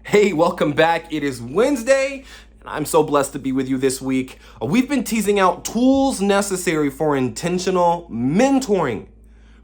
Hey, welcome back. It is Wednesday, and I'm so blessed to be with you this week. We've been teasing out tools necessary for intentional mentoring,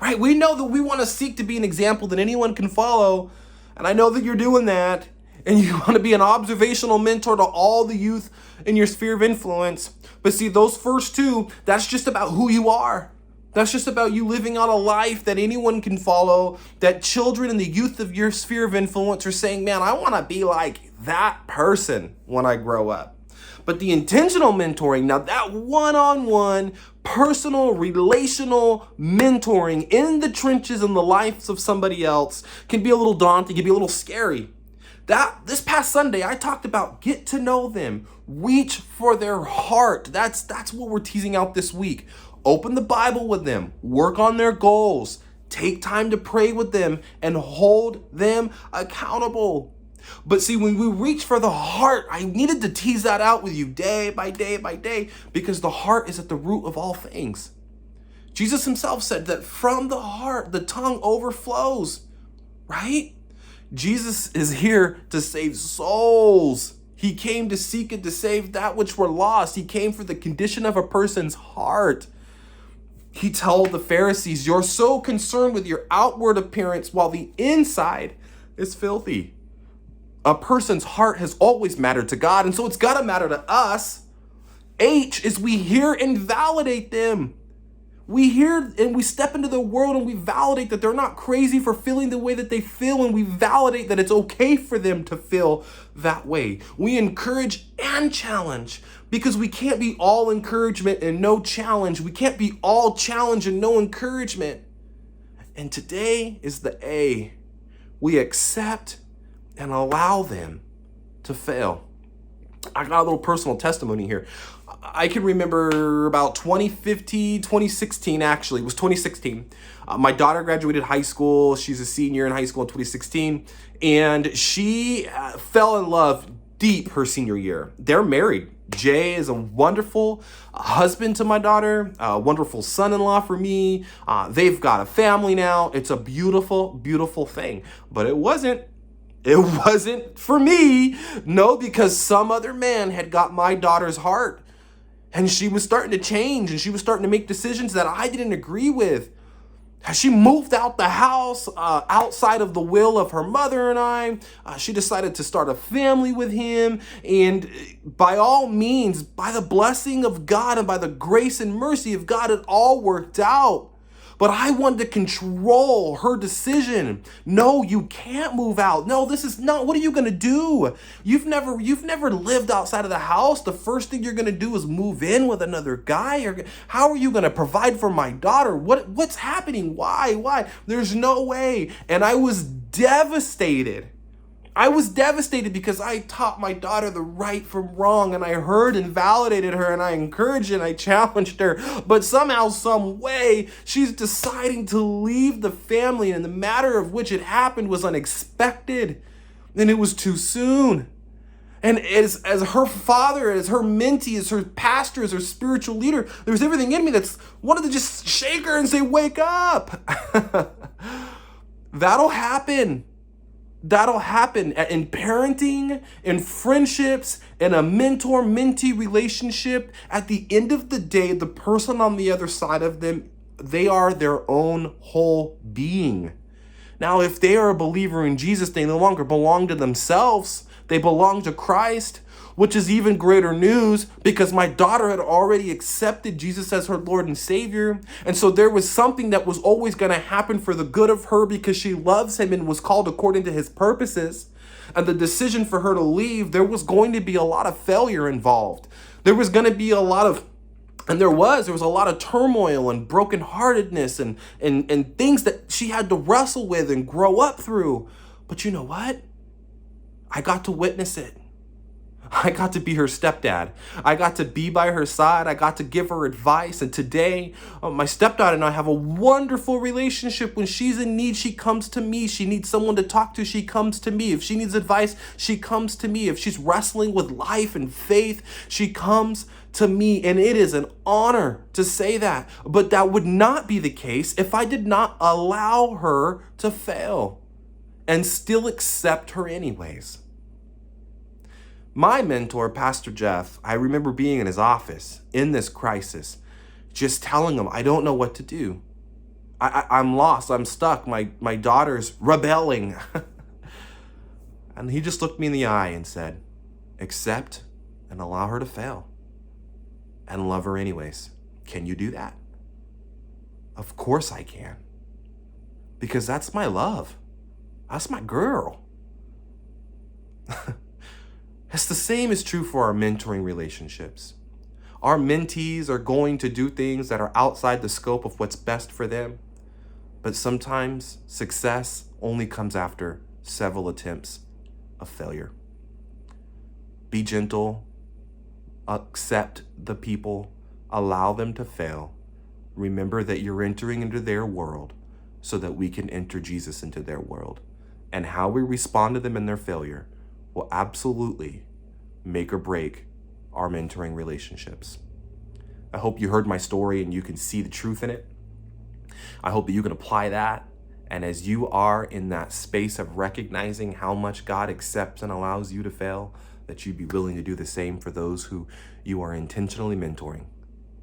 right? We know that we want to seek to be an example that anyone can follow, and I know that you're doing that, and you want to be an observational mentor to all the youth in your sphere of influence. But see, those first two, that's just about who you are. That's just about you living out a life that anyone can follow, that children and the youth of your sphere of influence are saying, man, I want to be like that person when I grow up. But the intentional mentoring, now that one-on-one, personal, relational mentoring in the trenches in the lives of somebody else can be a little daunting, can be a little scary. This past Sunday, I talked about get to know them, reach for their heart. That's what we're teasing out this week. Open the Bible with them, work on their goals, take time to pray with them, and hold them accountable. But see, when we reach for the heart, I needed to tease that out with you day by day by day, because the heart is at the root of all things. Jesus himself said that from the heart, the tongue overflows, right? Jesus is here to save souls. He came to seek and to save that which were lost. He came for the condition of a person's heart. He told the Pharisees, you're so concerned with your outward appearance while the inside is filthy. A person's heart has always mattered to God, and so it's got to matter to us. H is we hear and validate them. We hear and we step into the world and we validate that they're not crazy for feeling the way that they feel, and we validate that it's okay for them to feel that way. We encourage and challenge, because we can't be all encouragement and no challenge. We can't be all challenge and no encouragement. And today is the A. We accept and allow them to fail. I got a little personal testimony here. I can remember about 2016 actually. It was 2016. My daughter graduated high school. She's a senior in high school in 2016. And she fell in love deep her senior year. They're married. Jay is a wonderful husband to my daughter, a wonderful son-in-law for me. They've got a family now. It's a beautiful, beautiful thing. But it wasn't for me. No, because some other man had got my daughter's heart. And she was starting to change, and she was starting to make decisions that I didn't agree with. She moved out the house outside of the will of her mother and I. She decided to start a family with him. And by all means, by the blessing of God and by the grace and mercy of God, it all worked out. But I wanted to control her decision. No, you can't move out. No, this is not. What are you going to do? You've never lived outside of the house. The first thing you're going to do is move in with another guy. Or how are you going to provide for my daughter? What's happening? Why? There's no way. And I was devastated. Because I taught my daughter the right from wrong, and I heard and validated her, and I encouraged and I challenged her. But somehow, some way, she's deciding to leave the family, and the matter of which it happened was unexpected, and it was too soon. And as her father, as her mentee, as her pastor, as her spiritual leader, there was everything in me that's wanted to just shake her and say, wake up. That'll happen in parenting, in friendships, in a mentor-mentee relationship. At the end of the day, the person on the other side of them, they are their own whole being. Now, if they are a believer in Jesus, they no longer belong to themselves. They belong to Christ, which is even greater news, because my daughter had already accepted Jesus as her Lord and Savior. And so there was something that was always going to happen for the good of her, because she loves him and was called according to his purposes. And the decision for her to leave, there was going to be a lot of failure involved. There was going to be a lot of there was a lot of turmoil and brokenheartedness and things that she had to wrestle with and grow up through. But you know what? I got to witness it. I got to be her stepdad. I got to be by her side. I got to give her advice. And today, my stepdad and I have a wonderful relationship. When she's in need, she comes to me. She needs someone to talk to. She comes to me. If she needs advice, she comes to me. If she's wrestling with life and faith, she comes to me. And it is an honor to say that. But that would not be the case if I did not allow her to fail and still accept her anyways. My mentor, Pastor Jeff, I remember being in his office in this crisis, just telling him, I don't know what to do. I'm lost. I'm stuck. My daughter's rebelling. And he just looked me in the eye and said, accept and allow her to fail and love her anyways. Can you do that? Of course I can. Because that's my love. That's my girl. It's the same is true for our mentoring relationships. Our mentees are going to do things that are outside the scope of what's best for them. But sometimes success only comes after several attempts of failure. Be gentle, accept the people, allow them to fail. Remember that you're entering into their world so that we can enter Jesus into their world. And how we respond to them in their failure will absolutely make or break our mentoring relationships. I hope you heard my story and you can see the truth in it. I hope that you can apply that. And as you are in that space of recognizing how much God accepts and allows you to fail, that you'd be willing to do the same for those who you are intentionally mentoring.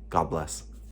God bless.